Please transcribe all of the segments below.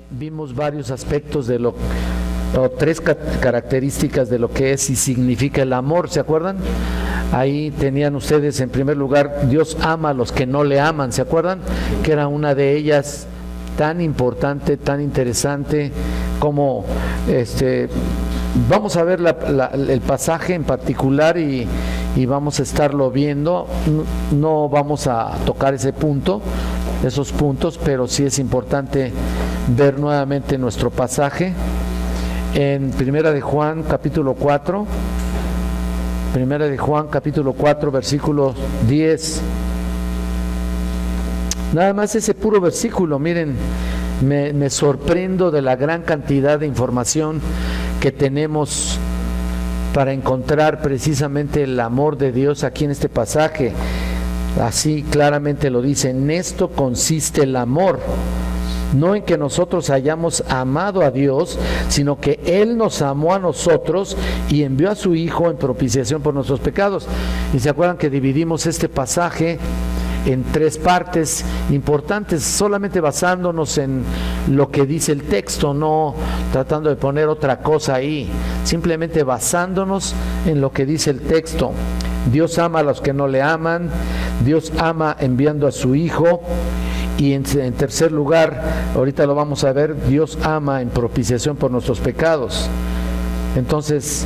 vimos varios aspectos de o tres características de lo que es y significa el amor, ¿se acuerdan? Ahí tenían ustedes en primer lugar, Dios ama a los que no le aman, ¿se acuerdan? Que era una de ellas tan importante, tan interesante, como vamos a ver el pasaje en particular y vamos a estarlo viendo. No vamos a tocar esos puntos, pero sí es importante ver nuevamente nuestro pasaje en Primera de Juan capítulo 4, versículo 10. Nada más ese puro versículo, miren, me sorprendo de la gran cantidad de información que tenemos para encontrar precisamente el amor de Dios aquí en este pasaje. Así claramente lo dice: en esto consiste el amor, no en que nosotros hayamos amado a Dios, sino que Él nos amó a nosotros y envió a su Hijo en propiciación por nuestros pecados. Y se acuerdan que dividimos este pasaje en tres partes importantes, solamente basándonos en lo que dice el texto, no tratando de poner otra cosa ahí, simplemente basándonos en lo que dice el texto. Dios ama a los que no le aman, Dios ama enviando a su Hijo, y en tercer lugar, ahorita lo vamos a ver, Dios ama en propiciación por nuestros pecados. Entonces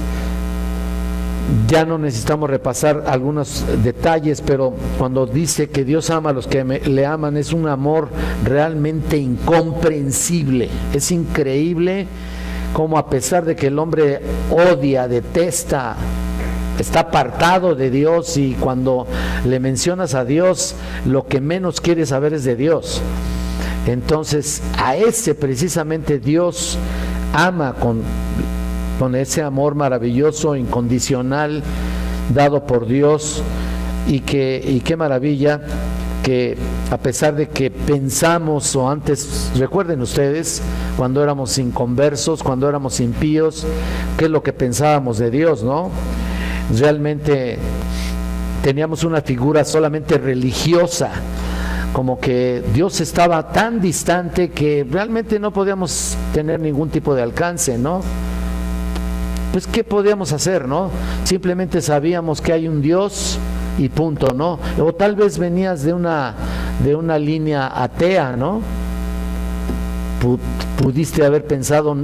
ya no necesitamos repasar algunos detalles, pero cuando dice que Dios ama a los que le aman, es un amor realmente incomprensible. Es increíble cómo, a pesar de que el hombre odia, detesta, está apartado de Dios, y cuando le mencionas a Dios, lo que menos quiere saber es de Dios. Entonces a ese precisamente Dios ama con ese amor maravilloso, incondicional, dado por Dios. Y qué maravilla que, a pesar de que pensamos, o antes, recuerden ustedes, cuando éramos inconversos, cuando éramos impíos, qué es lo que pensábamos de Dios, ¿no? Realmente teníamos una figura solamente religiosa, como que Dios estaba tan distante que realmente no podíamos tener ningún tipo de alcance, ¿no? Pues ¿qué podíamos hacer, no? Simplemente sabíamos que hay un Dios y punto, ¿no? O tal vez venías de una línea atea, ¿no? Pudiste haber pensado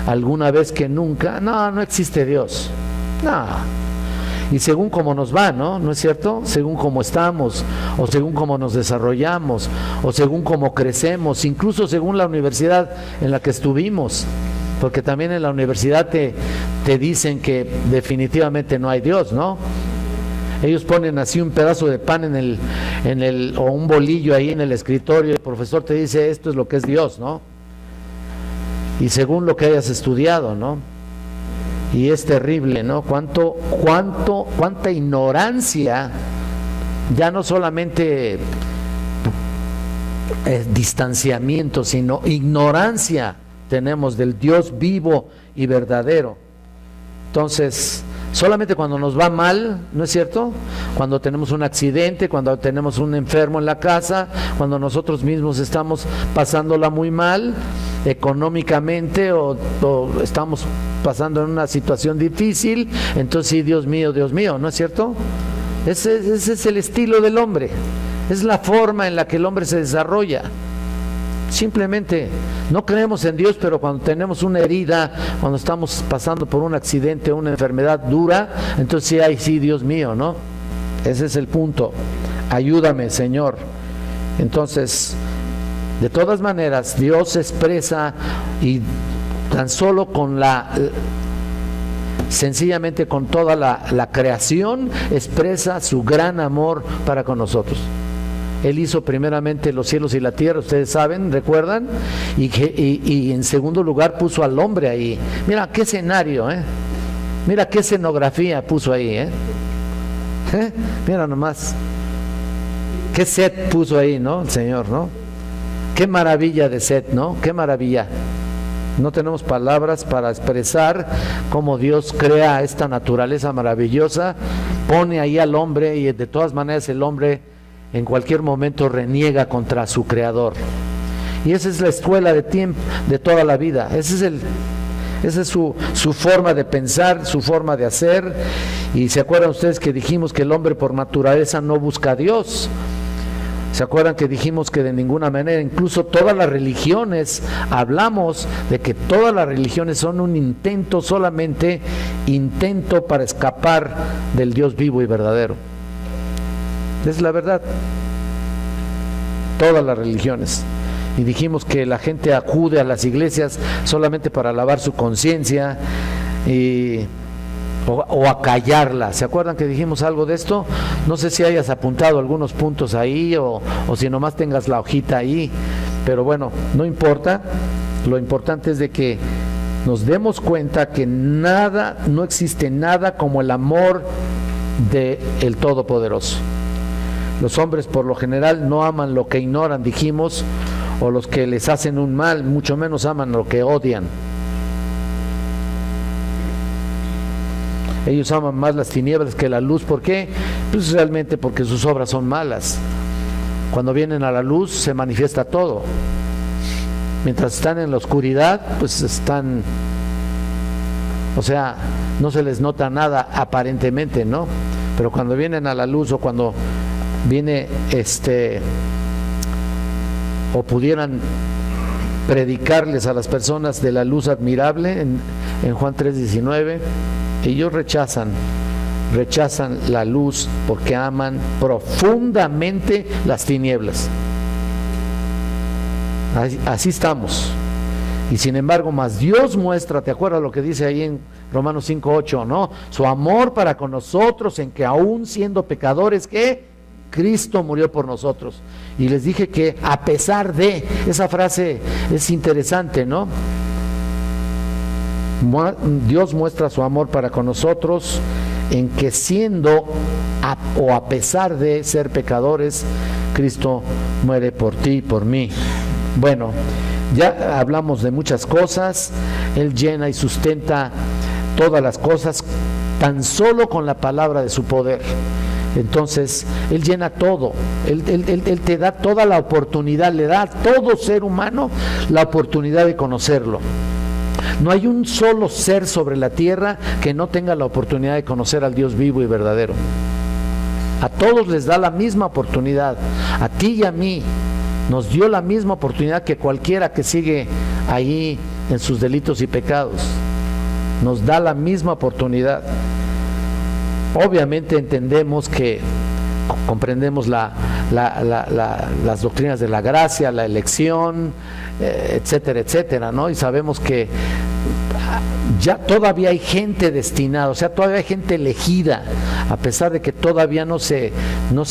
alguna vez que nunca, no existe Dios, no. Y según cómo nos va, ¿no es cierto? Según cómo estamos, o según cómo nos desarrollamos, o según cómo crecemos, incluso según la universidad en la que estuvimos, porque también en la universidad te dicen que definitivamente no hay Dios, ¿no? Ellos ponen así un pedazo de pan o un bolillo ahí en el escritorio, y el profesor te dice: esto es lo que es Dios, ¿no? Y según lo que hayas estudiado, ¿no? Y es terrible, ¿no? Cuánta ignorancia, ya no solamente distanciamiento, sino ignorancia tenemos del Dios vivo y verdadero. Entonces, solamente cuando nos va mal, ¿no es cierto? Cuando tenemos un accidente, cuando tenemos un enfermo en la casa, cuando nosotros mismos estamos pasándola muy mal económicamente, o estamos pasando en una situación difícil, entonces sí, Dios mío, ¿no es cierto? Ese es el estilo del hombre, es la forma en la que el hombre se desarrolla. Simplemente no creemos en Dios, pero cuando tenemos una herida, cuando estamos pasando por un accidente o una enfermedad dura, entonces sí, ay, sí, Dios mío, ¿no? Ese es el punto. Ayúdame, Señor. Entonces, de todas maneras, Dios se expresa, y tan solo sencillamente con toda la creación, expresa su gran amor para con nosotros. Él hizo primeramente los cielos y la tierra, ustedes saben, ¿recuerdan? Y en segundo lugar puso al hombre ahí. Mira qué escenario, mira qué escenografía puso ahí, mira nomás, qué set puso ahí, ¿no? El Señor, ¿no? Qué maravilla de set, ¿no? Qué maravilla. No tenemos palabras para expresar cómo Dios crea esta naturaleza maravillosa, pone ahí al hombre, y de todas maneras el hombre en cualquier momento reniega contra su creador. Y esa es la escuela de tiempo, de toda la vida. Esa es su forma de pensar, su forma de hacer. Y se acuerdan ustedes que dijimos que el hombre por naturaleza no busca a Dios. ¿Se acuerdan que dijimos que de ninguna manera, incluso todas las religiones, hablamos de que todas las religiones son un intento, solamente intento para escapar del Dios vivo y verdadero? Es la verdad. Todas las religiones. Y dijimos que la gente acude a las iglesias solamente para lavar su conciencia o acallarla. ¿Se acuerdan que dijimos algo de esto? No sé si hayas apuntado algunos puntos ahí o si nomás tengas la hojita ahí, pero bueno, no importa. Lo importante es de que nos demos cuenta que no existe nada como el amor del Todopoderoso. Los hombres por lo general no aman lo que ignoran, dijimos, o los que les hacen un mal, mucho menos aman lo que odian. Ellos aman más las tinieblas que la luz. ¿Por qué? Pues realmente porque sus obras son malas. Cuando vienen a la luz se manifiesta todo. Mientras están en la oscuridad, pues están, o sea, no se les nota nada aparentemente, ¿no? Pero cuando vienen a la luz, o cuando viene o pudieran predicarles a las personas de la luz admirable en Juan 3:19, ellos rechazan la luz porque aman profundamente las tinieblas. Así estamos. Y sin embargo, más Dios muestra, ¿te acuerdas lo que dice ahí en Romanos 5:8, no? Su amor para con nosotros, en que aún siendo pecadores, ¿qué? Cristo murió por nosotros. Y les dije que a pesar de, esa frase es interesante, ¿no? Dios muestra su amor para con nosotros en que siendo a pesar de ser pecadores, Cristo muere por ti y por mí. Bueno, ya hablamos de muchas cosas. Él llena y sustenta todas las cosas tan solo con la palabra de su poder. Entonces, Él llena todo. Él te da toda la oportunidad, le da a todo ser humano la oportunidad de conocerlo. No hay un solo ser sobre la tierra que no tenga la oportunidad de conocer al Dios vivo y verdadero. A todos les da la misma oportunidad. A ti y a mí nos dio la misma oportunidad que cualquiera que sigue ahí en sus delitos y pecados. Nos da la misma oportunidad. Obviamente entendemos que comprendemos las doctrinas de la gracia, la elección, etcétera, etcétera, ¿no? Y sabemos que ya todavía hay gente destinada, o sea, todavía hay gente elegida, a pesar de que todavía no se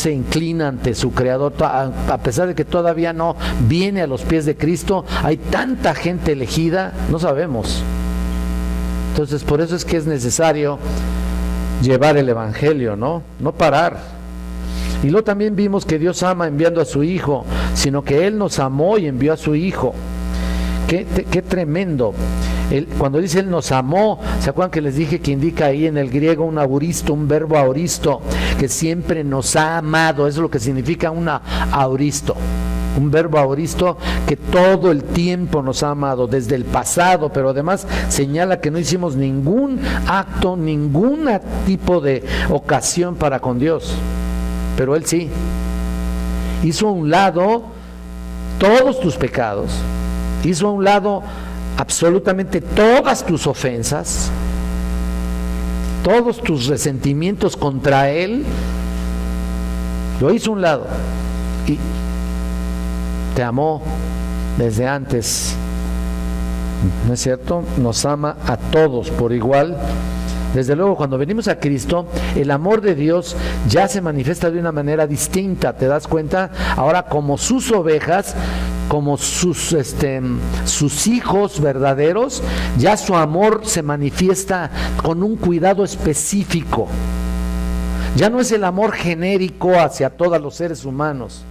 inclina ante su Creador, a pesar de que todavía no viene a los pies de Cristo, hay tanta gente elegida, no sabemos. Entonces, por eso es que es necesario llevar el Evangelio, ¿no? No parar. Y luego también vimos que Dios ama enviando a su Hijo, sino que Él nos amó y envió a su Hijo. Qué tremendo. Cuando dice Él nos amó, ¿se acuerdan que les dije que indica ahí en el griego un auristo, un verbo auristo, que siempre nos ha amado? Eso es lo que significa una auristo. Un verbo auristo que todo el tiempo nos ha amado, desde el pasado, pero además señala que no hicimos ningún acto, ningún tipo de ocasión para con Dios. Pero Él sí. Hizo a un lado todos tus pecados, hizo a un lado absolutamente todas tus ofensas, todos tus resentimientos contra Él, lo hizo a un lado y te amó desde antes, ¿no es cierto? Nos ama a todos por igual. Desde luego, cuando venimos a Cristo, el amor de Dios ya se manifiesta de una manera distinta, ¿te das cuenta? Ahora, como sus ovejas, como sus hijos verdaderos, ya su amor se manifiesta con un cuidado específico. Ya no es el amor genérico hacia todos los seres humanos.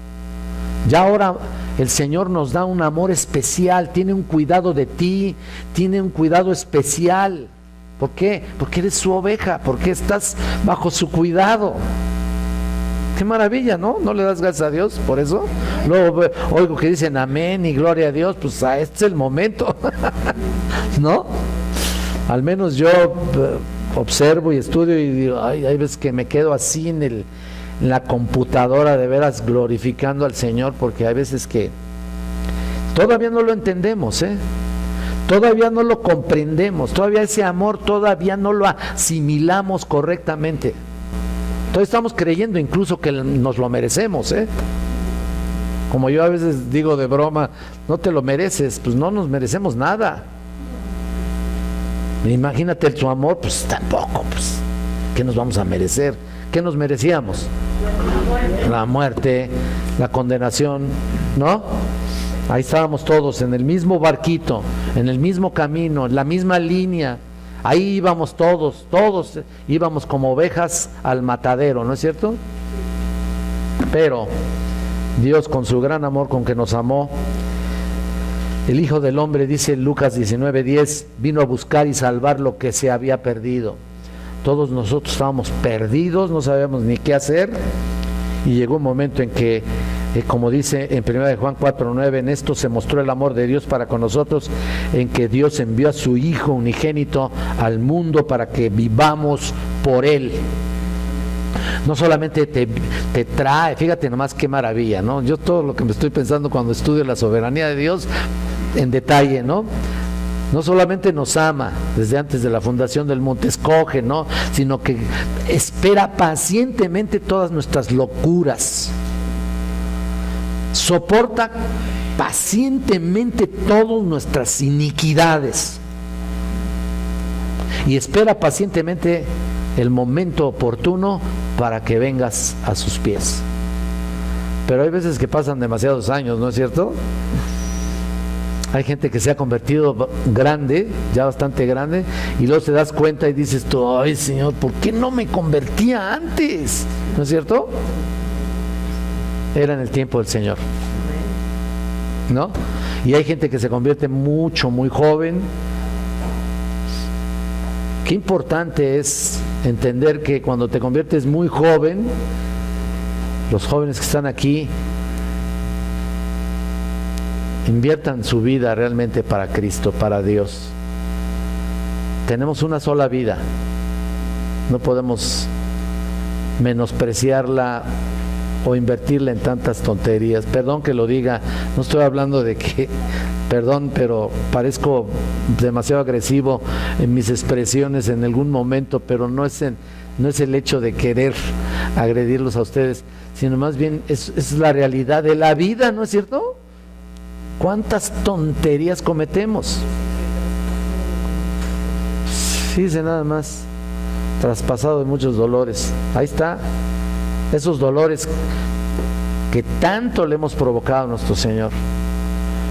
Ya ahora el Señor nos da un amor especial, tiene un cuidado de ti, tiene un cuidado especial. ¿Por qué? Porque eres su oveja, porque estás bajo su cuidado. Qué maravilla, ¿no? ¿No le das gracias a Dios por eso? Luego oigo que dicen amén y gloria a Dios, pues este es el momento, ¿no? Al menos yo observo y estudio y digo, ay, hay veces que me quedo así en la computadora, de veras glorificando al Señor, porque hay veces que todavía no lo entendemos, todavía no lo comprendemos, todavía ese amor todavía no lo asimilamos correctamente. Todavía estamos creyendo incluso que nos lo merecemos, como yo a veces digo de broma, no te lo mereces, pues no nos merecemos nada. Imagínate su amor, pues tampoco, pues ¿qué nos vamos a merecer? ¿Qué nos merecíamos? La muerte, la condenación, ¿no? Ahí estábamos todos en el mismo barquito, en el mismo camino, en la misma línea. Ahí íbamos todos íbamos como ovejas al matadero, ¿no es cierto? Pero Dios, con su gran amor con que nos amó, el Hijo del Hombre, dice Lucas 19:10, vino a buscar y salvar lo que se había perdido. Todos nosotros estábamos perdidos, no sabíamos ni qué hacer, y llegó un momento en que, como dice en 1 Juan 4:9, en esto se mostró el amor de Dios para con nosotros, en que Dios envió a su Hijo unigénito al mundo para que vivamos por Él. No solamente te trae, fíjate nomás qué maravilla, ¿no? Yo todo lo que me estoy pensando cuando estudio la soberanía de Dios en detalle, ¿no? No solamente nos ama desde antes de la fundación del mundo, escoge, ¿no? Sino que espera pacientemente todas nuestras locuras, soporta pacientemente todas nuestras iniquidades y espera pacientemente el momento oportuno para que vengas a sus pies. Pero hay veces que pasan demasiados años, ¿no es cierto? Hay gente que se ha convertido grande, ya bastante grande, y luego te das cuenta y dices tú, ay Señor, ¿por qué no me convertía antes? ¿No es cierto? Era en el tiempo del Señor, ¿no? Y hay gente que se convierte muy joven. Qué importante es entender que cuando te conviertes muy joven, los jóvenes que están aquí, inviertan su vida realmente para Cristo, para Dios. Tenemos una sola vida, no podemos menospreciarla o invertirla en tantas tonterías. Perdón que lo diga, no estoy hablando de que, perdón, pero parezco demasiado agresivo en mis expresiones en algún momento, pero no es el hecho de querer agredirlos a ustedes, sino más bien es la realidad de la vida, ¿no es cierto? ¿Cuántas tonterías cometemos? Fíjense nada más, traspasado de muchos dolores. Ahí está, esos dolores que tanto le hemos provocado a nuestro Señor.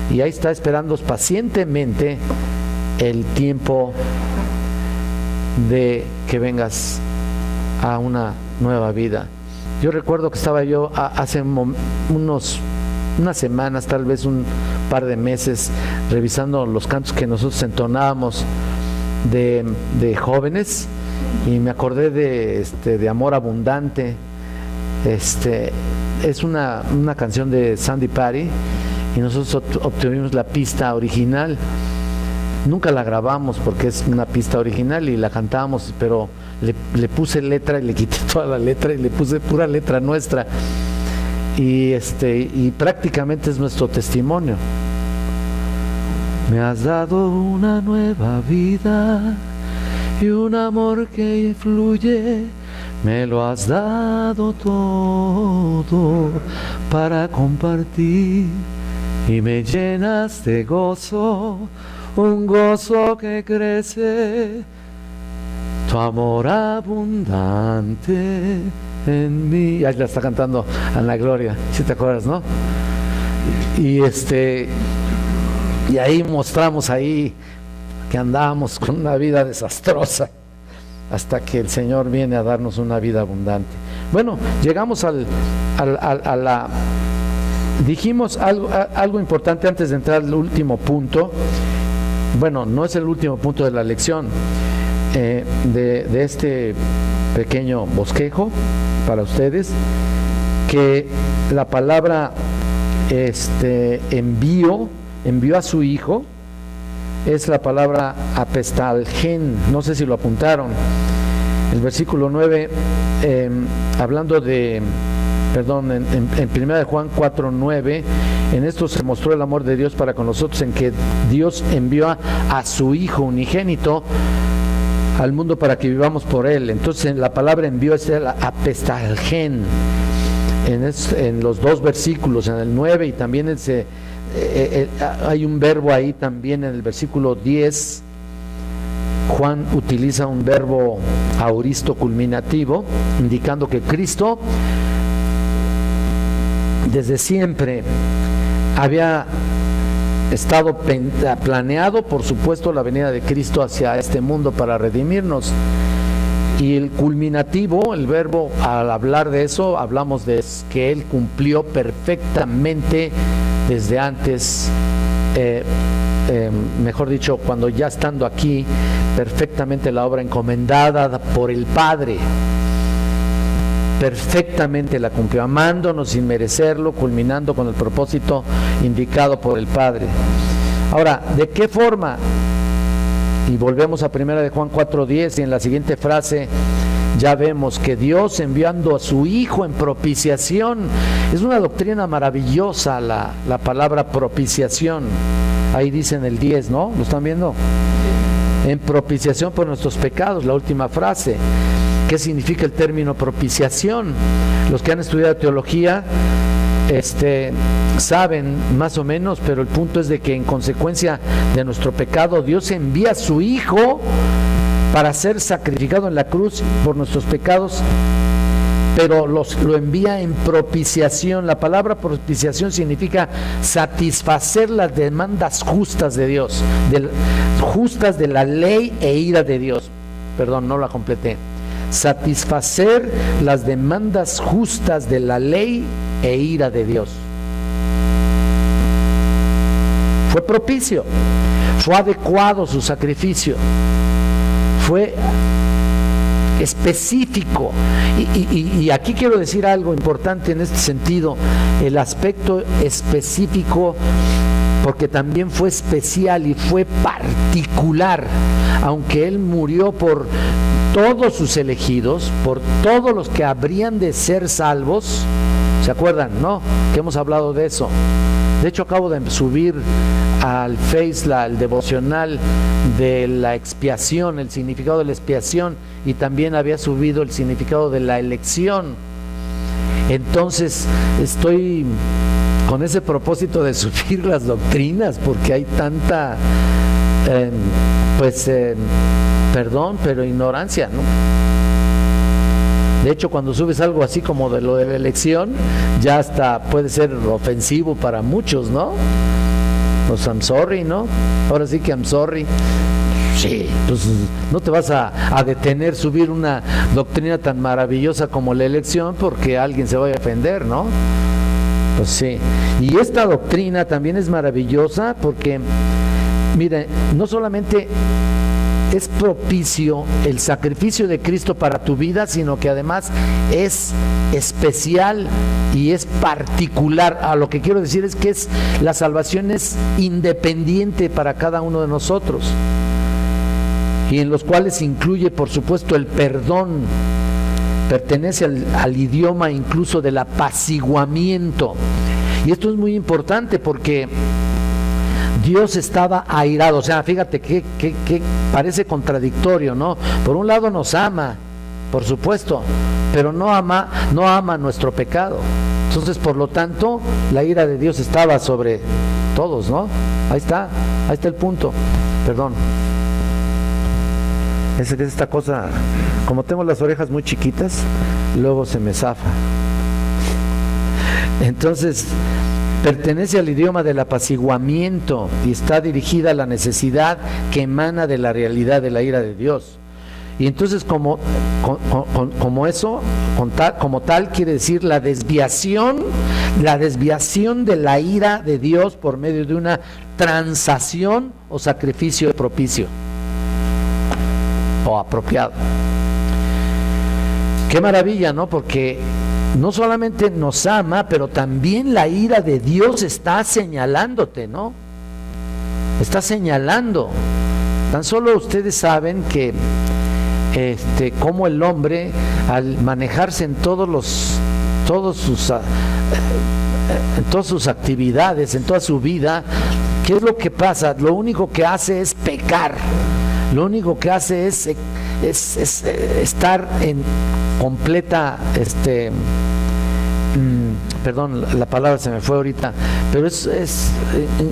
Y ahí está esperando pacientemente el tiempo de que vengas a una nueva vida. Yo recuerdo que estaba yo hace unas semanas, tal vez un par de meses, revisando los cantos que nosotros entonábamos de jóvenes, y me acordé de Amor Abundante. Es una canción de Sandy Patty, y nosotros obtuvimos la pista original. Nunca la grabamos porque es una pista original y la cantábamos, pero le puse letra y le quité toda la letra y le puse pura letra nuestra. Y prácticamente es nuestro testimonio. Me has dado una nueva vida y un amor que fluye, me lo has dado todo para compartir, y me llenas de gozo, un gozo que crece, tu amor abundante en mí. Ahí la está cantando Ana Gloria, si te acuerdas, ¿no? Y ahí mostramos ahí que andábamos con una vida desastrosa hasta que el Señor viene a darnos una vida abundante. Bueno, llegamos dijimos algo importante antes de entrar al último punto. Bueno, no es el último punto de la lección de este pequeño bosquejo para ustedes. que la palabra envió a su hijo, es la palabra apestalgen. No sé si lo apuntaron. El versículo 9, hablando de, en 1 de Juan 4:9, en esto se mostró el amor de Dios para con nosotros, en que Dios envió a su Hijo unigénito al mundo para que vivamos por Él. Entonces la palabra envió es el apestalgen en los dos versículos, en el 9 y también hay un verbo ahí también en el versículo 10. Juan utiliza un verbo auristo culminativo, indicando que Cristo desde siempre había estado planeado, por supuesto, la venida de Cristo hacia este mundo para redimirnos. Y el culminativo, el verbo, al hablar de eso, hablamos de que Él cumplió perfectamente desde antes, mejor dicho, cuando ya estando aquí, perfectamente la obra encomendada por el Padre. Perfectamente la cumplió, amándonos sin merecerlo, culminando con el propósito indicado por el Padre. Ahora, ¿de qué forma? Y volvemos a 1 de Juan 4:10, y en la siguiente frase ya vemos que Dios enviando a su Hijo en propiciación. Es una doctrina maravillosa la palabra propiciación. Ahí dice en el 10, ¿no? ¿Lo están viendo? En propiciación por nuestros pecados, la última frase. ¿Qué significa el término propiciación? Los que han estudiado teología saben más o menos, pero el punto es de que en consecuencia de nuestro pecado, Dios envía a su Hijo para ser sacrificado en la cruz por nuestros pecados, pero lo envía en propiciación. La palabra propiciación significa satisfacer las demandas justas de Dios, justas de la ley e ira de Dios. Perdón, no la completé. Satisfacer las demandas justas de la ley e ira de Dios. Fue propicio, fue adecuado su sacrificio, fue específico. Y aquí quiero decir algo importante en este sentido, el aspecto específico, porque también fue especial y fue particular. Aunque Él murió por todos sus elegidos, por todos los que habrían de ser salvos. ¿Se acuerdan, no? Que hemos hablado de eso. De hecho, acabo de subir al Face el devocional de la expiación, el significado de la expiación, y también había subido el significado de la elección. Entonces, estoy con ese propósito de subir las doctrinas, porque hay tanta, perdón, pero ignorancia, ¿no? De hecho, cuando subes algo así como de lo de la elección, ya hasta puede ser ofensivo para muchos, ¿no? Pues I'm sorry, ¿no? Ahora sí que I'm sorry. Sí, pues no te vas a detener subir una doctrina tan maravillosa como la elección porque alguien se vaya a ofender, ¿no? Pues sí. Y esta doctrina también es maravillosa porque, mire, no solamente es propicio el sacrificio de Cristo para tu vida, sino que además es especial y es particular. A lo que quiero decir es que la salvación es independiente para cada uno de nosotros, y en los cuales incluye, por supuesto, el perdón. Pertenece al idioma incluso del apaciguamiento. Y esto es muy importante porque Dios estaba airado. O sea, fíjate que parece contradictorio, ¿no? Por un lado nos ama, por supuesto, pero no ama nuestro pecado. Entonces, por lo tanto, la ira de Dios estaba sobre todos, ¿no? Ahí está el punto. Perdón. Es esta cosa, como tengo las orejas muy chiquitas, luego se me zafa. Entonces, pertenece al idioma del apaciguamiento y está dirigida a la necesidad que emana de la realidad de la ira de Dios. Y entonces, como tal, quiere decir la desviación de la ira de Dios por medio de una transacción o sacrificio propicio o apropiado. Qué maravilla, ¿no? Porque no solamente nos ama, pero también la ira de Dios está señalándote, ¿no? Está señalando. Tan solo ustedes saben que cómo el hombre, al manejarse en todas sus actividades, en toda su vida, ¿qué es lo que pasa? Lo único que hace es pecar. Lo único que hace es estar en completa, perdón, la palabra se me fue ahorita, pero es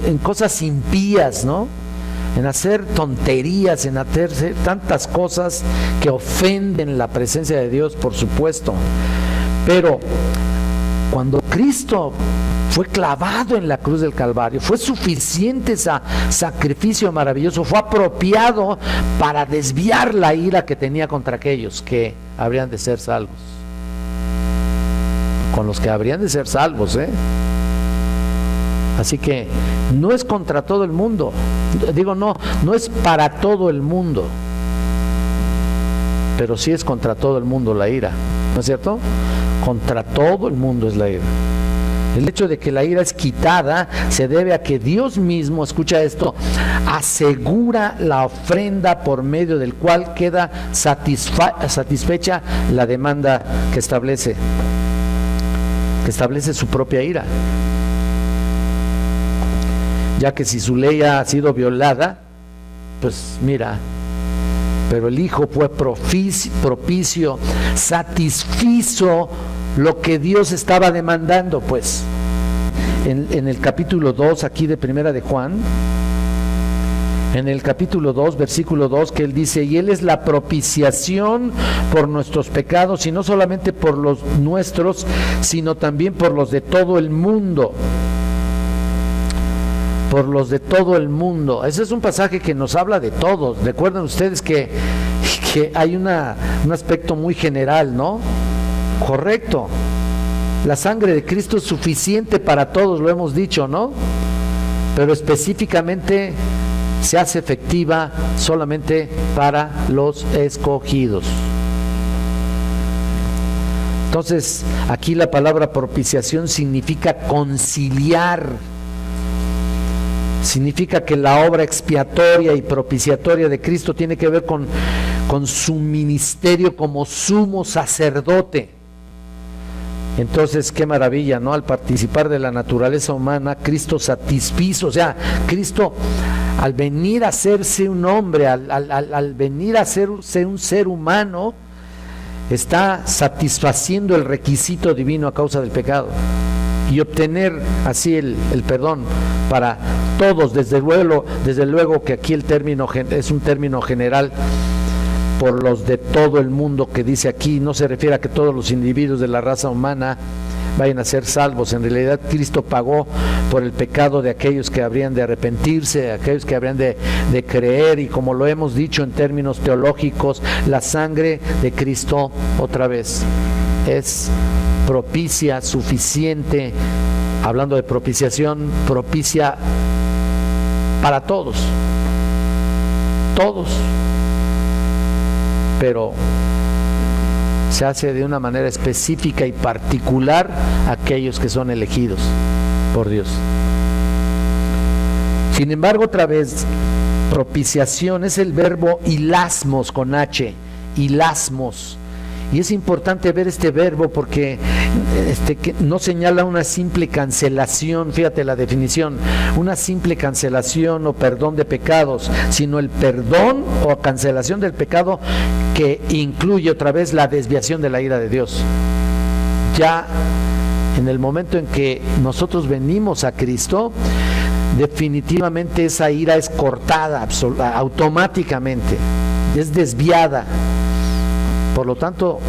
en cosas impías, ¿no? En hacer tonterías, en hacer tantas cosas que ofenden la presencia de Dios, por supuesto. Pero cuando Cristo fue clavado en la cruz del Calvario, fue suficiente ese sacrificio maravilloso, fue apropiado para desviar la ira que tenía contra aquellos que habrían de ser salvos. Con los que habrían de ser salvos, Así que no es contra todo el mundo, digo, no es para todo el mundo, pero sí es contra todo el mundo la ira, ¿no es cierto? Contra todo el mundo es la ira. El hecho de que la ira es quitada se debe a que Dios mismo, escucha esto, asegura la ofrenda por medio del cual queda satisfecha la demanda que establece su propia ira. Ya que si su ley ha sido violada, pues mira, pero el Hijo fue propicio, satisfizo lo que Dios estaba demandando, pues. En el capítulo 2, aquí de Primera de Juan, en el capítulo 2, versículo 2, que él dice, y Él es la propiciación por nuestros pecados, y no solamente por los nuestros, sino también por los de todo el mundo. Por los de todo el mundo. Ese es un pasaje que nos habla de todos. Recuerden ustedes que hay un aspecto muy general, ¿no? Correcto. La sangre de Cristo es suficiente para todos, lo hemos dicho, ¿no? Pero específicamente se hace efectiva solamente para los escogidos. Entonces, aquí la palabra propiciación significa conciliar. Significa que la obra expiatoria y propiciatoria de Cristo tiene que ver con su ministerio como sumo sacerdote. Entonces, qué maravilla, ¿no? Al participar de la naturaleza humana, Cristo satisfizo, o sea, Cristo al venir a hacerse un hombre, al venir a hacerse un ser humano, está satisfaciendo el requisito divino a causa del pecado y obtener así el perdón para todos. Desde luego que aquí el término es un término general, por los de todo el mundo que dice aquí, no se refiere a que todos los individuos de la raza humana vayan a ser salvos. En realidad Cristo pagó por el pecado de aquellos que habrían de arrepentirse, aquellos que habrían de creer, y como lo hemos dicho en términos teológicos, la sangre de Cristo, otra vez, es propicia, suficiente. Hablando de propiciación, propicia para todos, pero se hace de una manera específica y particular a aquellos que son elegidos por Dios. Sin embargo, otra vez, propiciación es el verbo hilasmos con H, hilasmos. Y es importante ver este verbo porque que no señala una simple cancelación, fíjate la definición, una simple cancelación o perdón de pecados, sino el perdón o cancelación del pecado que incluye otra vez la desviación de la ira de Dios. Ya en el momento en que nosotros venimos a Cristo, definitivamente esa ira es cortada automáticamente, es desviada. Por lo tanto,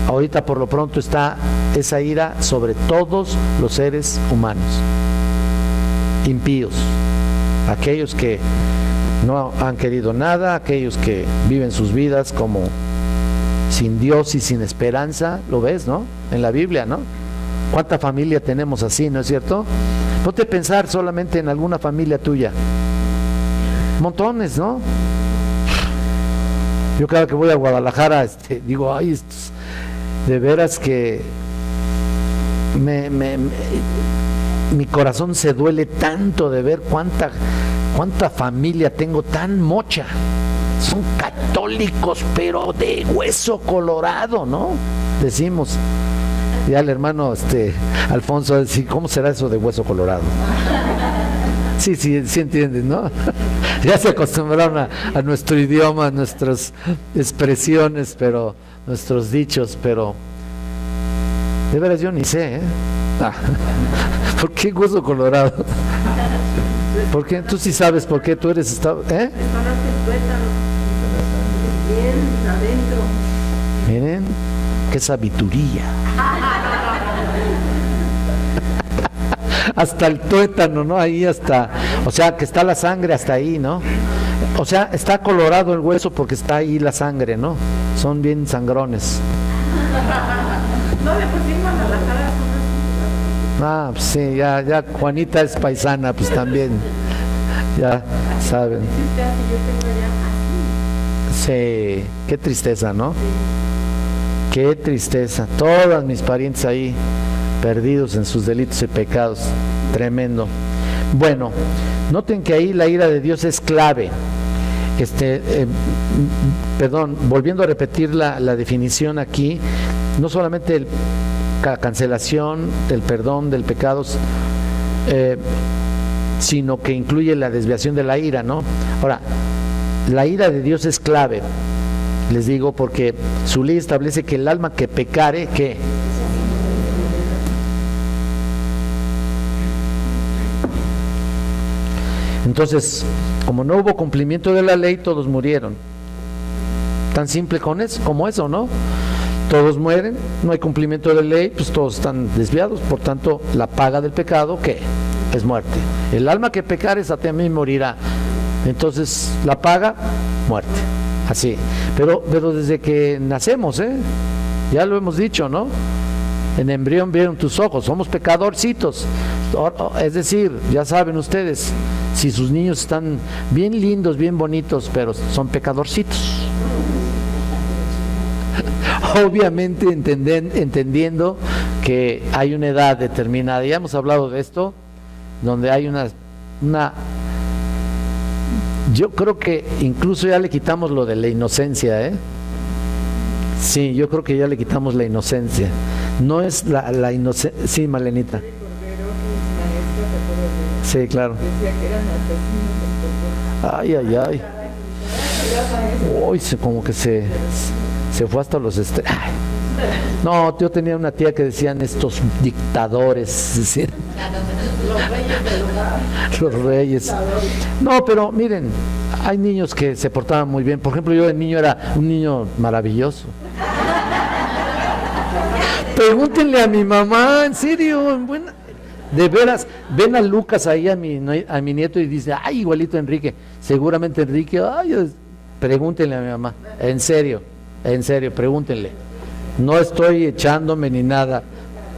ahorita por lo pronto está esa ira sobre todos los seres humanos, impíos, aquellos que no han querido nada, aquellos que viven sus vidas como sin Dios y sin esperanza. Lo ves, ¿no? En la Biblia, ¿no? ¿Cuánta familia tenemos así, no es cierto? Ponte a pensar solamente en alguna familia tuya. Montones, ¿no? Yo cada que voy a Guadalajara digo, ay, de veras que mi corazón se duele tanto de ver cuánta familia tengo tan mocha. Son católicos, pero de hueso colorado, ¿no? Decimos. Ya el hermano Alfonso va a decir, ¿cómo será eso de hueso colorado? Sí entienden, ¿no? Ya se acostumbraron a nuestro idioma, a nuestras expresiones, pero nuestros dichos, pero de veras yo ni sé, ¿eh? ¿Por qué hueso colorado? ¿Por qué? Tú sí sabes por qué tú eres ¿eh? Bien adentro. Miren, qué sabiduría. Hasta el tuétano, ¿no? Ahí hasta, o sea, que está la sangre hasta ahí, ¿no? O sea, está colorado el hueso porque está ahí la sangre, ¿no? Son bien sangrones. No, de por sí en Guadalajara son Pues sí, ya Juanita es paisana, pues también, ya saben. Sí, qué tristeza, ¿no? Qué tristeza. Todas mis parientes ahí perdidos en sus delitos y pecados. Tremendo. Bueno, noten que ahí la ira de Dios es clave. Volviendo a repetir la definición aquí, no solamente la cancelación, el perdón del pecado, sino que incluye la desviación de la ira, ¿no? Ahora, la ira de Dios es clave, les digo, porque su ley establece que el alma que pecare, ¿qué? Entonces, como no hubo cumplimiento de la ley, todos murieron. Tan simple como eso, ¿no? Todos mueren, no hay cumplimiento de la ley, pues todos están desviados, por tanto, la paga del pecado, ¿qué? Es muerte. El alma que pecare, esa también morirá. Entonces, la paga, muerte. Así. Pero desde que nacemos, ya lo hemos dicho, ¿no? En embrión vieron tus ojos, somos pecadorcitos. Es decir, ya saben ustedes, si sus niños están bien lindos, bien bonitos, pero son pecadorcitos. Obviamente entendiendo que hay una edad determinada, ya hemos hablado de esto, donde hay una yo creo que incluso ya le quitamos lo de la inocencia, Sí, yo creo que ya le quitamos la inocencia. No es la inocencia. Sí, Malenita. Sí, claro. Ay. Uy, como que se fue hasta los No, yo tenía una tía que decían estos dictadores, decían. Los reyes. No, pero miren, hay niños que se portaban muy bien. Por ejemplo, yo de niño era un niño maravilloso. Pregúntenle a mi mamá, en serio, de veras, ven a Lucas ahí a mi nieto y dice, ay, igualito a Enrique. Seguramente Enrique, pregúntenle a mi mamá, en serio, pregúntenle. No estoy echándome ni nada,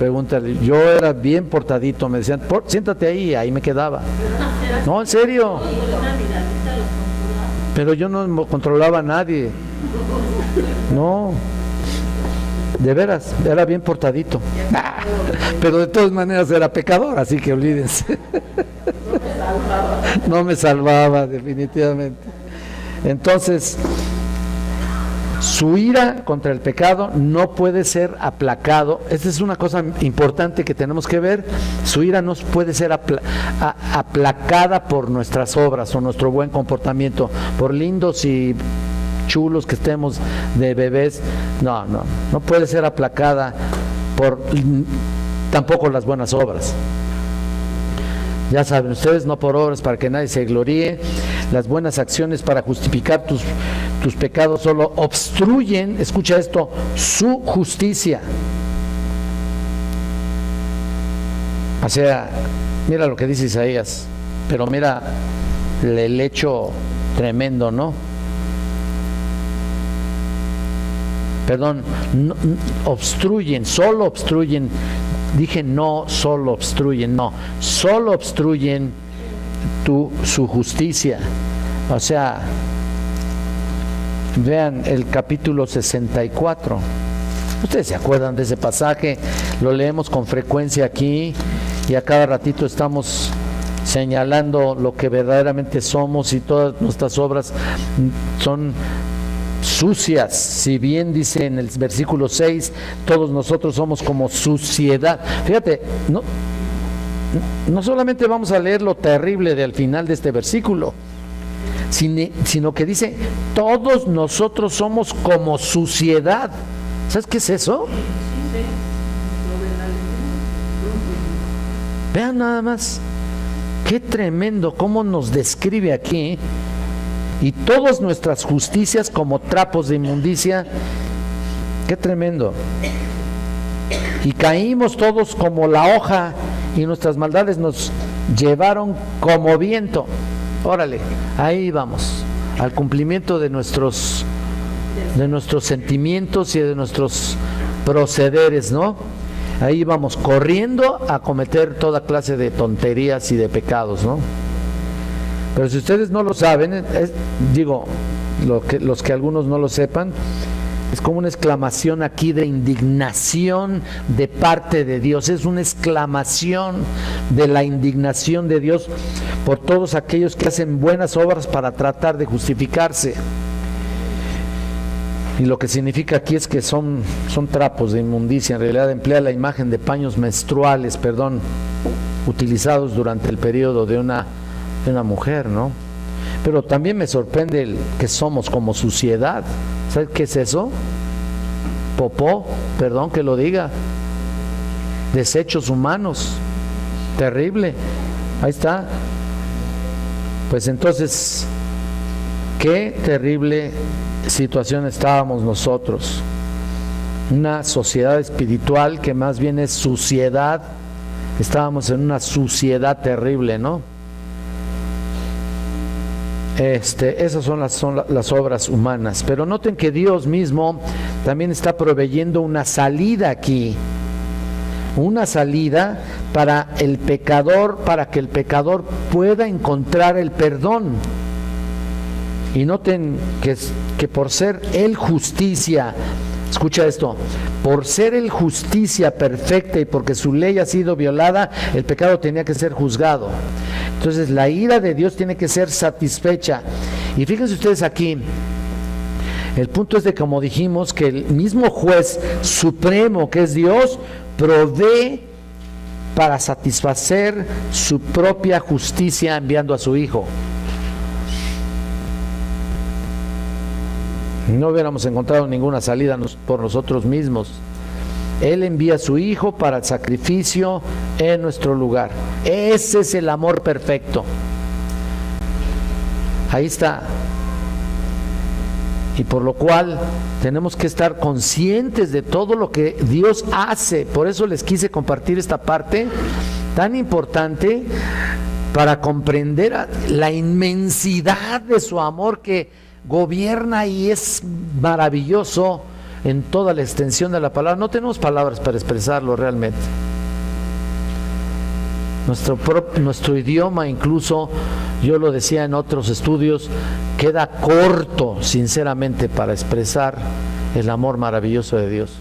pregúntale. Yo era bien portadito, me decían, siéntate ahí me quedaba. No, en serio. Pero yo no controlaba a nadie. No. De veras, era bien portadito. Pero de todas maneras era pecador, así que olvídense. No me salvaba, definitivamente. Entonces, su ira contra el pecado no puede ser aplacado. Esta es una cosa importante que tenemos que ver. Su ira no puede ser aplacada por nuestras obras o nuestro buen comportamiento, por lindos y chulos que estemos de bebés. No puede ser aplacada por tampoco las buenas obras. Ya saben ustedes, no por obras para que nadie se gloríe. Las buenas acciones para justificar tus pecados solo obstruyen, escucha esto, su justicia. O sea, mira lo que dice Isaías, pero mira el hecho tremendo, ¿no? Perdón, solo obstruyen. Dije no solo obstruyen, no, solo obstruyen su justicia. O sea, vean el capítulo 64. Ustedes se acuerdan de ese pasaje, lo leemos con frecuencia aquí y a cada ratito estamos señalando lo que verdaderamente somos, y todas nuestras obras son sucias. Si bien dice en el versículo 6, todos nosotros somos como suciedad. Fíjate, no solamente vamos a leer lo terrible del final de este versículo, sino que dice, todos nosotros somos como suciedad. ¿Sabes qué es eso? Vean nada más, qué tremendo cómo nos describe aquí. Y todas nuestras justicias como trapos de inmundicia. Qué tremendo. Y caímos todos como la hoja, y nuestras maldades nos llevaron como viento. Órale, ahí vamos, al cumplimiento de nuestros sentimientos y de nuestros procederes, ¿no? Ahí vamos corriendo a cometer toda clase de tonterías y de pecados, ¿no? Pero si ustedes no lo saben, los que algunos no lo sepan, es como una exclamación aquí de indignación de parte de Dios. Es una exclamación de la indignación de Dios por todos aquellos que hacen buenas obras para tratar de justificarse. Y lo que significa aquí es que son trapos de inmundicia. En realidad emplea la imagen de paños menstruales, utilizados durante el periodo de una mujer, ¿no? Pero también me sorprende el que somos como suciedad. ¿Sabes qué es eso? Popó, perdón que lo diga. Desechos humanos. Terrible. Ahí está. Pues entonces, qué terrible situación estábamos nosotros. Una sociedad espiritual que más bien es suciedad. Estábamos en una suciedad terrible, ¿no? Esas son las obras humanas. Pero noten que Dios mismo también está proveyendo una salida aquí, una salida para el pecador, para que el pecador pueda encontrar el perdón. Y noten que por ser Él justicia, escucha esto, por ser Él justicia perfecta y porque su ley ha sido violada, el pecado tenía que ser juzgado. Entonces la ira de Dios tiene que ser satisfecha. Y fíjense ustedes aquí, el punto es de, como dijimos, que el mismo juez supremo que es Dios provee para satisfacer su propia justicia enviando a su Hijo. No hubiéramos encontrado ninguna salida por nosotros mismos. Él envía a su Hijo para el sacrificio en nuestro lugar. Ese es el amor perfecto. Ahí está. Y por lo cual tenemos que estar conscientes de todo lo que Dios hace. Por eso les quise compartir esta parte tan importante para comprender la inmensidad de su amor que gobierna y es maravilloso en toda la extensión de la palabra. No tenemos palabras para expresarlo realmente. Nuestro idioma, incluso, yo lo decía en otros estudios, queda corto, sinceramente, para expresar el amor maravilloso de Dios.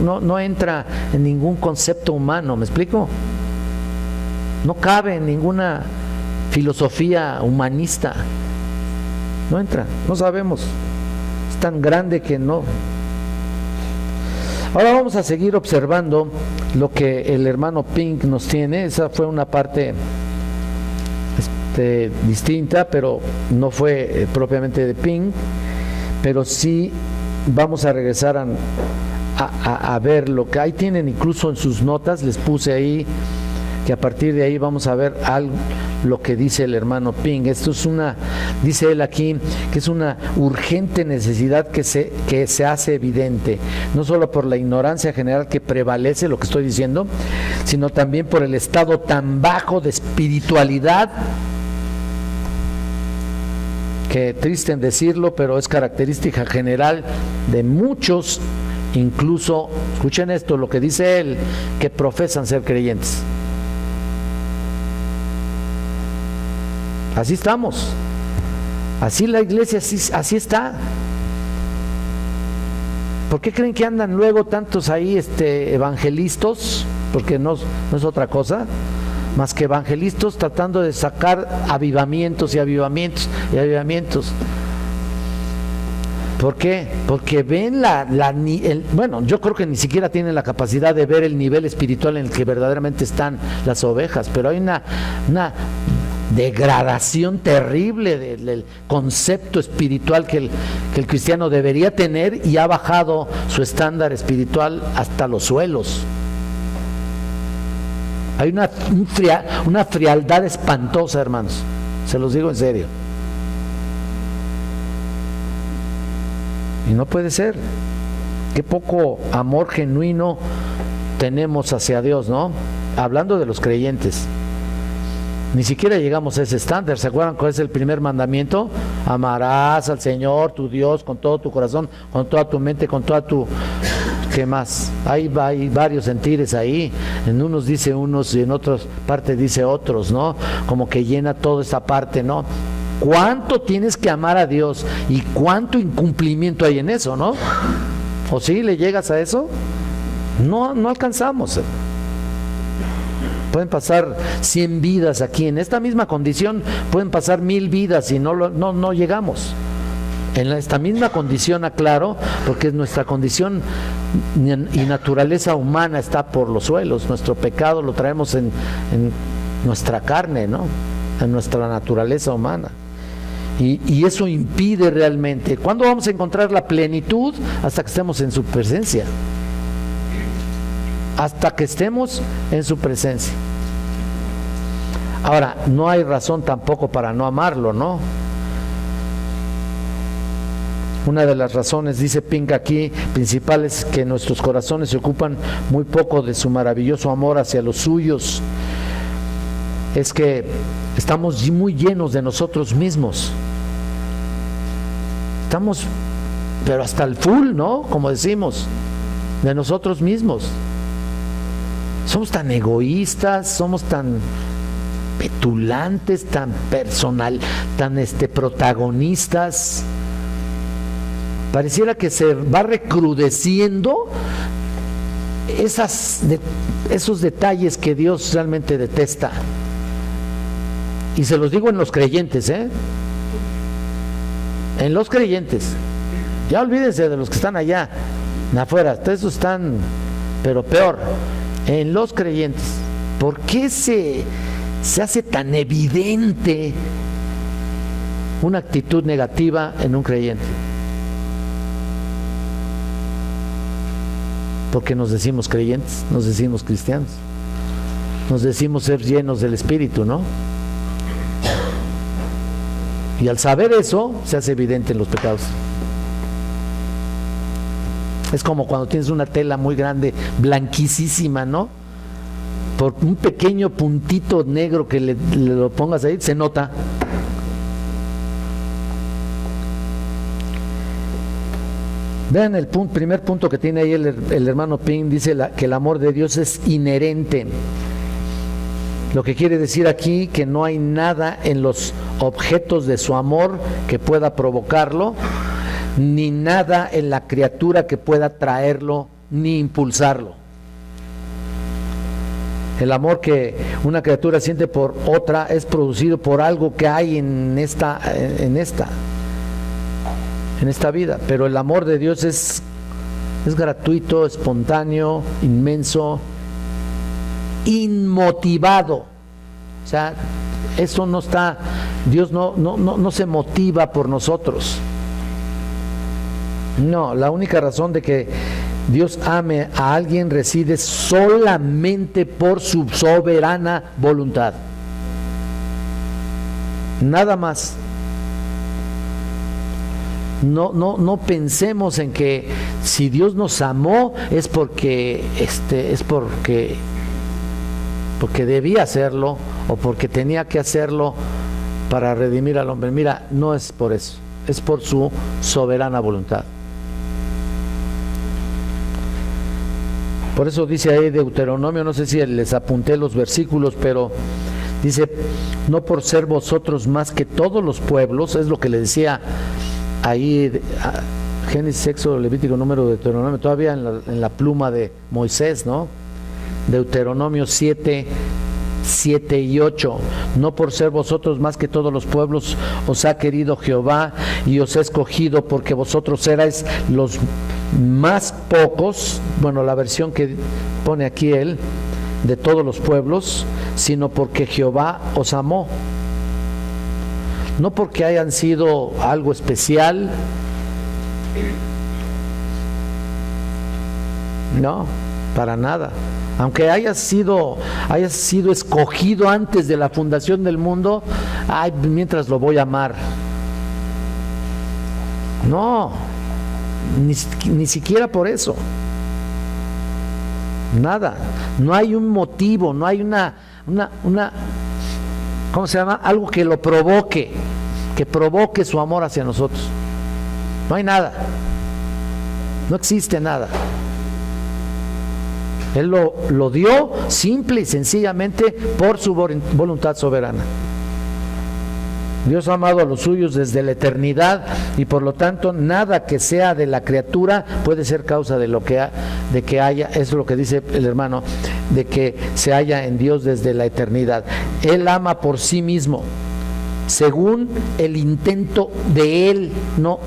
No entra en ningún concepto humano, ¿me explico? No cabe en ninguna filosofía humanista. No entra, no sabemos. Es tan grande que no. Ahora vamos a seguir observando lo que el hermano Pink nos tiene. Esa fue una parte distinta, pero no fue propiamente de Pink. Pero sí vamos a regresar a ver lo que ahí tienen, incluso en sus notas les puse ahí, que a partir de ahí vamos a ver algo, lo que dice el hermano Pink. Esto es dice él aquí, que es una urgente necesidad que se hace evidente, no solo por la ignorancia general que prevalece, lo que estoy diciendo, sino también por el estado tan bajo de espiritualidad, que triste en decirlo, pero es característica general de muchos, incluso, escuchen esto, lo que dice él, que profesan ser creyentes. Así estamos, así la iglesia, así está. ¿Por qué creen que andan luego tantos ahí evangelistas? Porque no es otra cosa más que evangelistas tratando de sacar avivamientos y avivamientos y avivamientos. ¿Por qué? Porque ven bueno, yo creo que ni siquiera tienen la capacidad de ver el nivel espiritual en el que verdaderamente están las ovejas, pero hay una degradación terrible del concepto espiritual que el cristiano debería tener, y ha bajado su estándar espiritual hasta los suelos. Hay una frialdad espantosa, hermanos, se los digo en serio. Y no puede ser. Qué poco amor genuino tenemos hacia Dios, ¿no? Hablando de los creyentes. Ni siquiera llegamos a ese estándar. ¿Se acuerdan cuál es el primer mandamiento? Amarás al Señor, tu Dios, con todo tu corazón, con toda tu mente, con toda tu... ¿Qué más? Hay varios sentires ahí. En unos dice unos y en otras partes dice otros, ¿no? Como que llena toda esa parte, ¿no? ¿Cuánto tienes que amar a Dios y cuánto incumplimiento hay en eso, no? ¿O sí le llegas a eso? No alcanzamos. Pueden pasar 100 vidas aquí, en esta misma condición pueden pasar 1000 vidas y no llegamos. En esta misma condición, aclaro, porque nuestra condición y naturaleza humana está por los suelos. Nuestro pecado lo traemos en nuestra carne, ¿no? En nuestra naturaleza humana. Y eso impide realmente. ¿Cuándo vamos a encontrar la plenitud? Hasta que estemos en su presencia. Hasta que estemos en su presencia. Ahora, no hay razón tampoco para no amarlo, ¿no? Una de las razones, dice Pink aquí, principales, es que nuestros corazones se ocupan muy poco de su maravilloso amor hacia los suyos. Es que estamos muy llenos de nosotros mismos. Estamos, pero hasta el full, ¿no? Como decimos, de nosotros mismos. Somos tan egoístas, somos tan petulantes, tan protagonistas. Pareciera que se va recrudeciendo esos detalles que Dios realmente detesta. Y se los digo en los creyentes, en los creyentes. Ya olvídense de los que están allá afuera, esos están, pero peor, en los creyentes. ¿Por qué se hace tan evidente una actitud negativa en un creyente? Porque nos decimos creyentes, nos decimos cristianos, nos decimos ser llenos del Espíritu, ¿no? Y al saber eso, se hace evidente en los pecados. Es como cuando tienes una tela muy grande, blanquísima, ¿no? Por un pequeño puntito negro que le lo pongas ahí, se nota. Vean el primer punto que tiene ahí el hermano Ping, dice que el amor de Dios es inherente. Lo que quiere decir aquí que no hay nada en los objetos de su amor que pueda provocarlo, ni nada en la criatura que pueda traerlo ni impulsarlo. El amor que una criatura siente por otra es producido por algo que hay en esta vida, pero el amor de Dios es gratuito, espontáneo, inmenso, inmotivado. O sea, eso no está, Dios no se motiva por nosotros. No, la única razón de que Dios ame a alguien reside solamente por su soberana voluntad. Nada más. No pensemos en que si Dios nos amó es porque debía hacerlo o porque tenía que hacerlo para redimir al hombre. Mira, no es por eso, es por su soberana voluntad. Por eso dice ahí Deuteronomio, no sé si les apunté los versículos, pero dice, no por ser vosotros más que todos los pueblos, es lo que le decía ahí Génesis, Éxodo, Levítico, Número, Deuteronomio, todavía en la pluma de Moisés, ¿no? Deuteronomio 7, 7 y 8. No por ser vosotros más que todos los pueblos os ha querido Jehová y os ha escogido, porque vosotros erais los más pocos, bueno, la versión que pone aquí él, de todos los pueblos, sino porque Jehová os amó. No porque hayan sido algo especial, no, para nada. Aunque hayas sido escogido antes de la fundación del mundo, ay, mientras lo voy a amar. No, ni siquiera por eso. Nada, no hay un motivo, no hay una ¿cómo se llama? Algo que lo provoque, que provoque su amor hacia nosotros. No hay nada, no existe nada. Él lo dio simple y sencillamente por su voluntad soberana. Dios ha amado a los suyos desde la eternidad y por lo tanto nada que sea de la criatura puede ser causa de que haya, eso es lo que dice el hermano, de que se haya en Dios desde la eternidad. Él ama por sí mismo, según el intento de Él. No.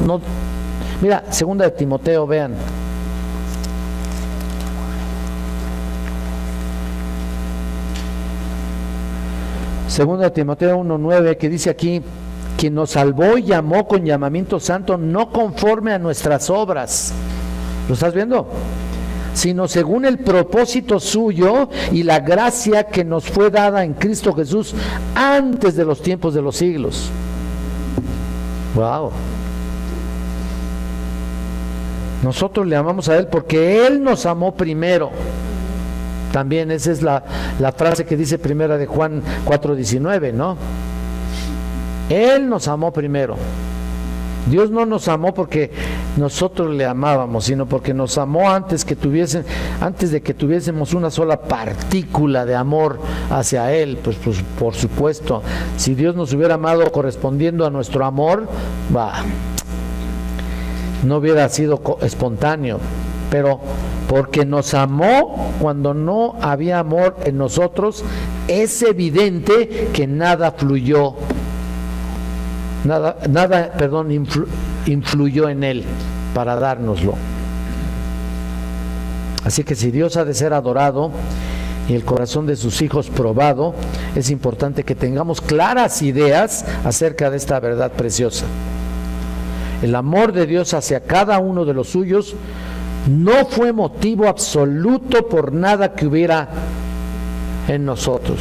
Mira, segunda de Timoteo, vean. Segunda de Timoteo 1:9, que dice aquí: quien nos salvó y llamó con llamamiento santo, no conforme a nuestras obras. ¿Lo estás viendo? Sino según el propósito suyo y la gracia que nos fue dada en Cristo Jesús antes de los tiempos de los siglos. Wow. Nosotros le amamos a Él porque Él nos amó primero. También esa es la frase que dice primera de Juan 4:19, ¿no? Él nos amó primero. Dios no nos amó porque nosotros le amábamos, sino porque nos amó antes de que tuviésemos una sola partícula de amor hacia Él. Pues por supuesto, si Dios nos hubiera amado correspondiendo a nuestro amor, no hubiera sido espontáneo, pero porque nos amó cuando no había amor en nosotros, es evidente que nada influyó en Él para dárnoslo. Así que si Dios ha de ser adorado y el corazón de sus hijos probado, es importante que tengamos claras ideas acerca de esta verdad preciosa. El amor de Dios hacia cada uno de los suyos no fue motivo absoluto por nada que hubiera en nosotros.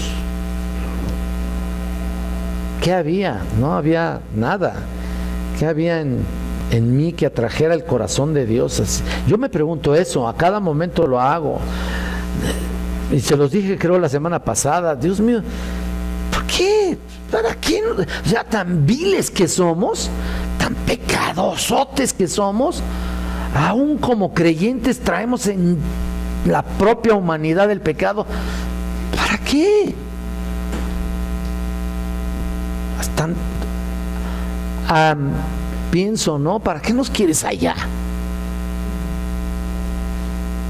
¿Qué había? No había nada. ¿Qué había en mí que atrajera el corazón de Dios? Yo me pregunto eso, a cada momento lo hago. Y se los dije creo la semana pasada. Dios mío, ¿por qué? ¿Para qué? O sea, tan viles que somos, tan pecadosotes que somos, aún como creyentes traemos en la propia humanidad el pecado. ¿Para qué? Pienso, ¿no? ¿Para qué nos quieres allá?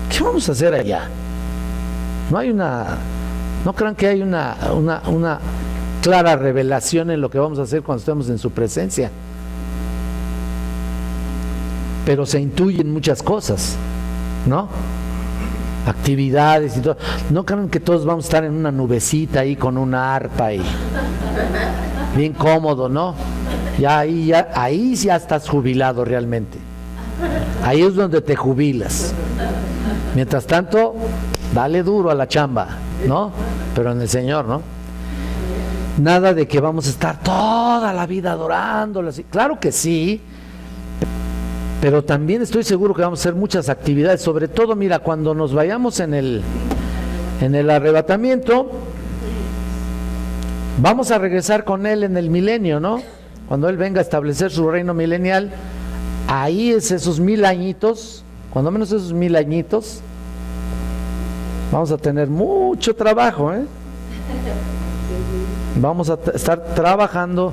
¿Qué vamos a hacer allá? No crean que hay una clara revelación en lo que vamos a hacer cuando estemos en su presencia. Pero se intuyen muchas cosas, ¿no? Actividades y todo. No crean que todos vamos a estar en una nubecita ahí con una arpa y bien cómodo, ¿no? Ahí ya estás jubilado realmente. Ahí es donde te jubilas. Mientras tanto, dale duro a la chamba, ¿no? Pero en el Señor, ¿no? Nada de que vamos a estar toda la vida adorándolo así. Claro que sí, pero también estoy seguro que vamos a hacer muchas actividades. Sobre todo, mira, cuando nos vayamos en el arrebatamiento, vamos a regresar con Él en el milenio, ¿no? Cuando Él venga a establecer su reino milenial, ahí es esos 1000 añitos, cuando menos esos 1000 añitos, vamos a tener mucho trabajo, ¿eh? Vamos a estar trabajando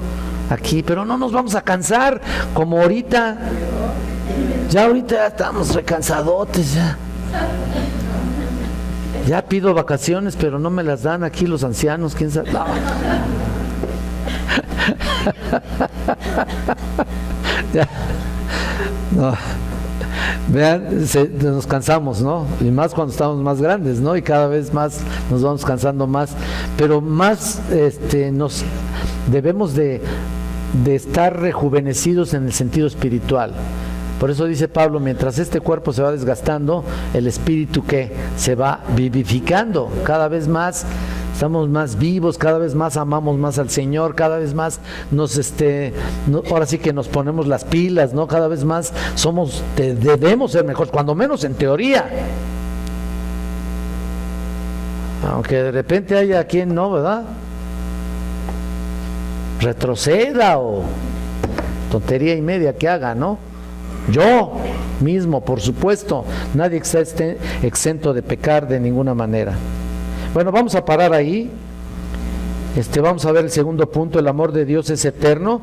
aquí, pero no nos vamos a cansar como ahorita. Ya ahorita ya estamos recansadotes ya. Ya pido vacaciones, pero no me las dan aquí los ancianos, quién sabe. No. Ya. No. Vean, nos cansamos, ¿no? Y más cuando estamos más grandes, ¿no? Y cada vez más nos vamos cansando más. Pero más nos debemos de estar rejuvenecidos en el sentido espiritual. Por eso dice Pablo, mientras este cuerpo se va desgastando, el espíritu que se va vivificando. Cada vez más estamos más vivos, cada vez más amamos más al Señor, cada vez más ahora sí que nos ponemos las pilas, ¿no? Cada vez más debemos ser mejores, cuando menos en teoría. Aunque de repente haya quien no, ¿verdad? Retroceda o tontería y media que haga, ¿no? Yo mismo, por supuesto, nadie está exento de pecar de ninguna manera. Bueno, vamos a parar ahí. Vamos a ver el segundo punto, el amor de Dios es eterno.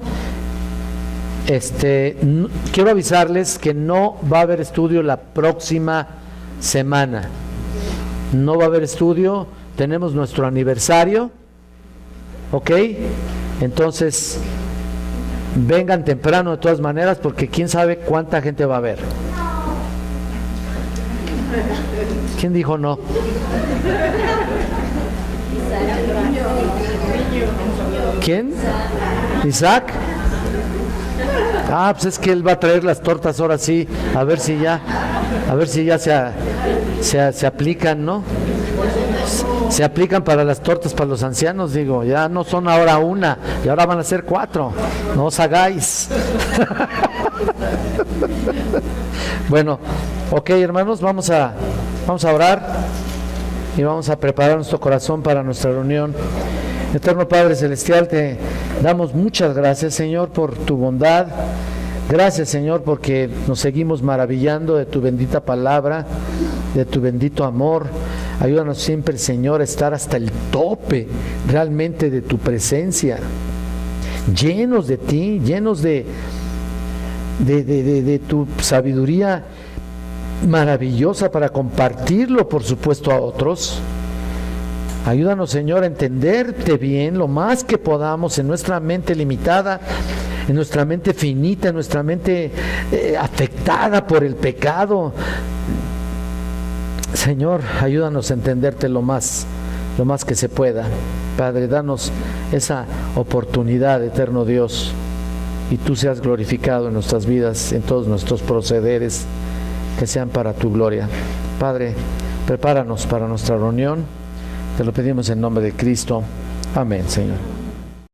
Quiero avisarles que no va a haber estudio la próxima semana. No va a haber estudio, tenemos nuestro aniversario, ¿ok? Entonces, vengan temprano de todas maneras, porque quién sabe cuánta gente va a haber. ¿Quién dijo no? ¿Quién? ¿Isaac? Ah, pues es que él va a traer las tortas ahora sí, a ver si ya se aplican, ¿no? Se aplican para las tortas para los ancianos, digo, ya no son ahora una, y ahora van a ser 4, no os hagáis. Bueno, ok, hermanos, vamos a orar y vamos a preparar nuestro corazón para nuestra reunión. Eterno Padre Celestial, te damos muchas gracias, Señor, por tu bondad. Gracias, Señor, porque nos seguimos maravillando de tu bendita palabra, de tu bendito amor. Ayúdanos siempre, Señor, a estar hasta el tope realmente de tu presencia, llenos de ti, llenos de tu sabiduría maravillosa para compartirlo, por supuesto, a otros. Ayúdanos, Señor, a entenderte bien lo más que podamos en nuestra mente limitada, en nuestra mente finita, en nuestra mente afectada por el pecado. Señor, ayúdanos a entenderte lo más que se pueda. Padre, danos esa oportunidad, eterno Dios, y tú seas glorificado en nuestras vidas, en todos nuestros procederes, que sean para tu gloria. Padre, prepáranos para nuestra reunión. Te lo pedimos en nombre de Cristo. Amén, Señor.